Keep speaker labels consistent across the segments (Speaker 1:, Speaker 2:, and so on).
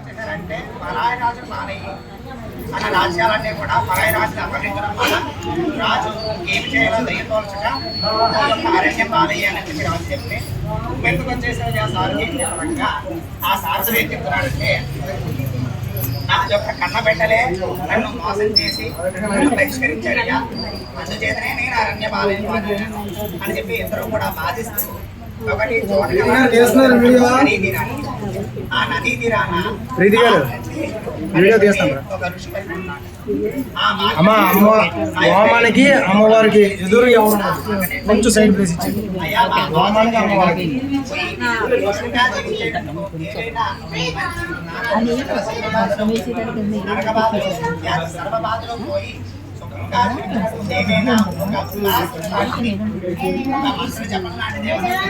Speaker 1: చేశారంటే పరాయి రాజు పాలయ్యి మన రాజ్యాలన్నీ కూడా పరాయి రాజులు అప్పగించడం వల్ల రాజు ఏమి చేయాలో దయతోల్చక అరణ్య పాలయ్యి అని చెప్పి రాజు చెప్తే ఎందుకు వచ్చేసేది ఆ సారు ఏం చెప్పడంగా ఆ సారథులు ఏం చెప్తున్నాడంటే నా యొక్క కన్నబెట్టలే నన్ను మోసం చేసి నన్ను బహిష్కరించాడయ్యా, అందుచేతనే నేను అరణ్య పాలయ్య అని చెప్పి ఇద్దరు కూడా బాధిస్తూ ఒకటి ఆ నదీ తీరాన
Speaker 2: వామానికి అమ్మవారికి ఎదురు ఎవరు కొంచెం సైడ్ ప్లేస్ ఇచ్చింది. వామానికి అమ్మవారికి
Speaker 1: సర్వబాధలో పోయి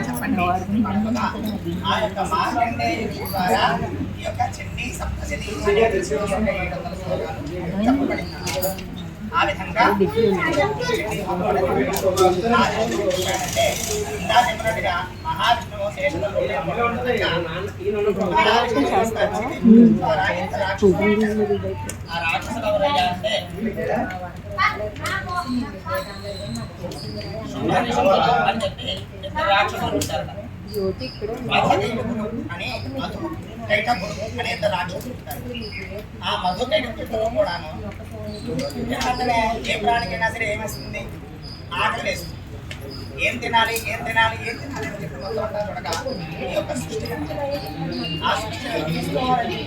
Speaker 1: చెప్పండి ఆ యొక్క మార్కండేయ ద్వారా ఈ యొక్క చెన్నై సప్తశతి చెప్పబడింది. ఆ విధంగా మహావిష్ణువు ఆ రాక్షసులు ఎవరయ్యా అంటే అని చెప్పి ఇద్దరు రాక్షసులు ఉంటారట. అని మధు కైటపుడు అనే ఇద్దరు రాక్షసులు ఉంటారు. ఆ మధు కైటపుడు కూడాను ఏ ప్రాణికైనా సరే ఏమేస్తుంది, ఆకలి వేస్తుంది. ఏం తినాలి ఏం తినాలి ఏం తినాలి అని చెప్పి మొత్తం అంతా చూడగా ఈ యొక్క సృష్టి ఆ సృష్టిని తీసుకోవాలని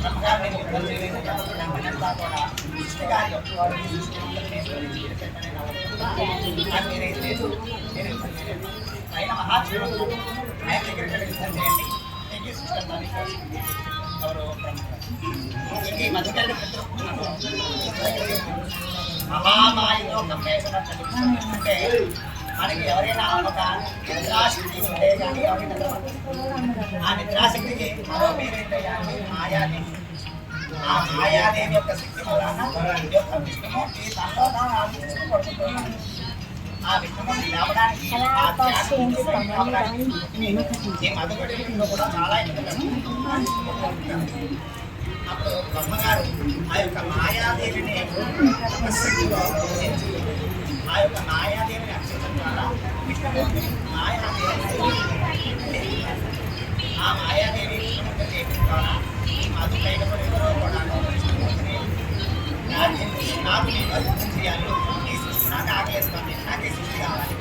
Speaker 1: బ్రహ్మగారిని యుద్ధం చేయలేదు బ్రహ్మనంతా కూడా సృష్టిగారి యొక్క ఆయన మహాశివుడు ఆయన దగ్గరికి యుద్ధం చేయండి మీకు సృష్టి ఎవరు బ్రహ్మ మధ్యకారి మహామాయతో కమ్మేసినట్టు అంటే మనకి ఎవరైనా ఒక నిద్రాశక్తి ఉంటే కానీ ఆ నిద్రాశక్తికి మరో పేరేంటయ్యా మాయాదేవి. ఆ మాయాదేవి యొక్క శక్తి వలన ఈ యొక్క విష్ణుమూర్తి తనలో తాను ఆలోచిస్తూ పడుతున్నాడు. ఆ విష్ణుమూర్తి లేవడానికి ఈ మధుగడిలో కూడా చాలా అప్పుడు బ్రహ్మగారు ఆ యొక్క మాయాదేవిని శక్తిలో ఆ యొక్క మాయాదేవిని అక్షరం ద్వారా విష్ణుమూర్తి మాయాదేవి ఆ మాయాదేవి విష్ణుమూర్తి చేయడం ద్వారా ఈ మధు కైటపుడు ఎవరో కూడా విష్ణుమూర్తిని నాకు నేను యుద్ధం చేయాలి, ఈ సృష్టి నాకు ఆకలిస్తుంది, నాకు ఈ సృష్టి కావాలి,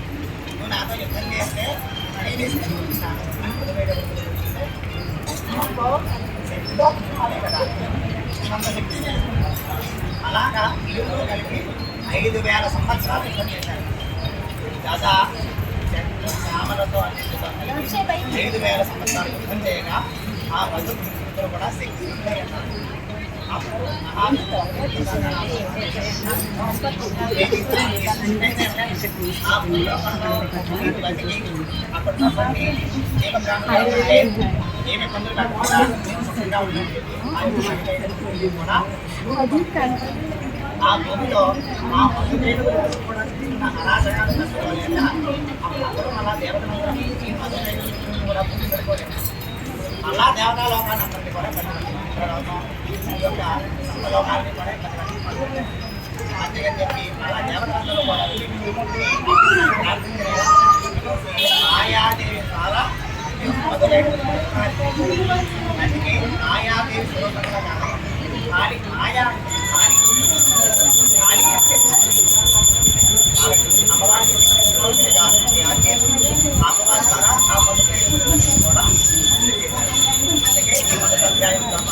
Speaker 1: నువ్వు నాతో యుద్ధం చేస్తే నేను ఈ సృష్టి చూపిస్తాను అని అలాగా ఇరువురు కలిపి 5,000 సంవత్సరాలు యుద్ధం చేశారు. గజ చెట్లు శ్యామలతో అన్నింటితో కలిపి 5,000 సంవత్సరాలు యుద్ధం చేయగా ఆ మధుడు కూడా శక్తి అప్పుడు ఏమి ఇబ్బందులు కాకుండా ఆ భూమిలో ఆ మధుకైలు అరాచకాలు అప్పుడు అలా దేవతలు ఈ మధుకైలు కూడా భూమి సరిపోలేదు. అలా దేవతా లోకాన్ని అందరినీ కూడా ఈ యొక్క లోకాన్ని కూడా అందుకని చెప్పి అలా దేవతలందరూ కూడా మాయాదేవి చాలా మధురైన అందుకే మాయాదేవి స్వరూపంగా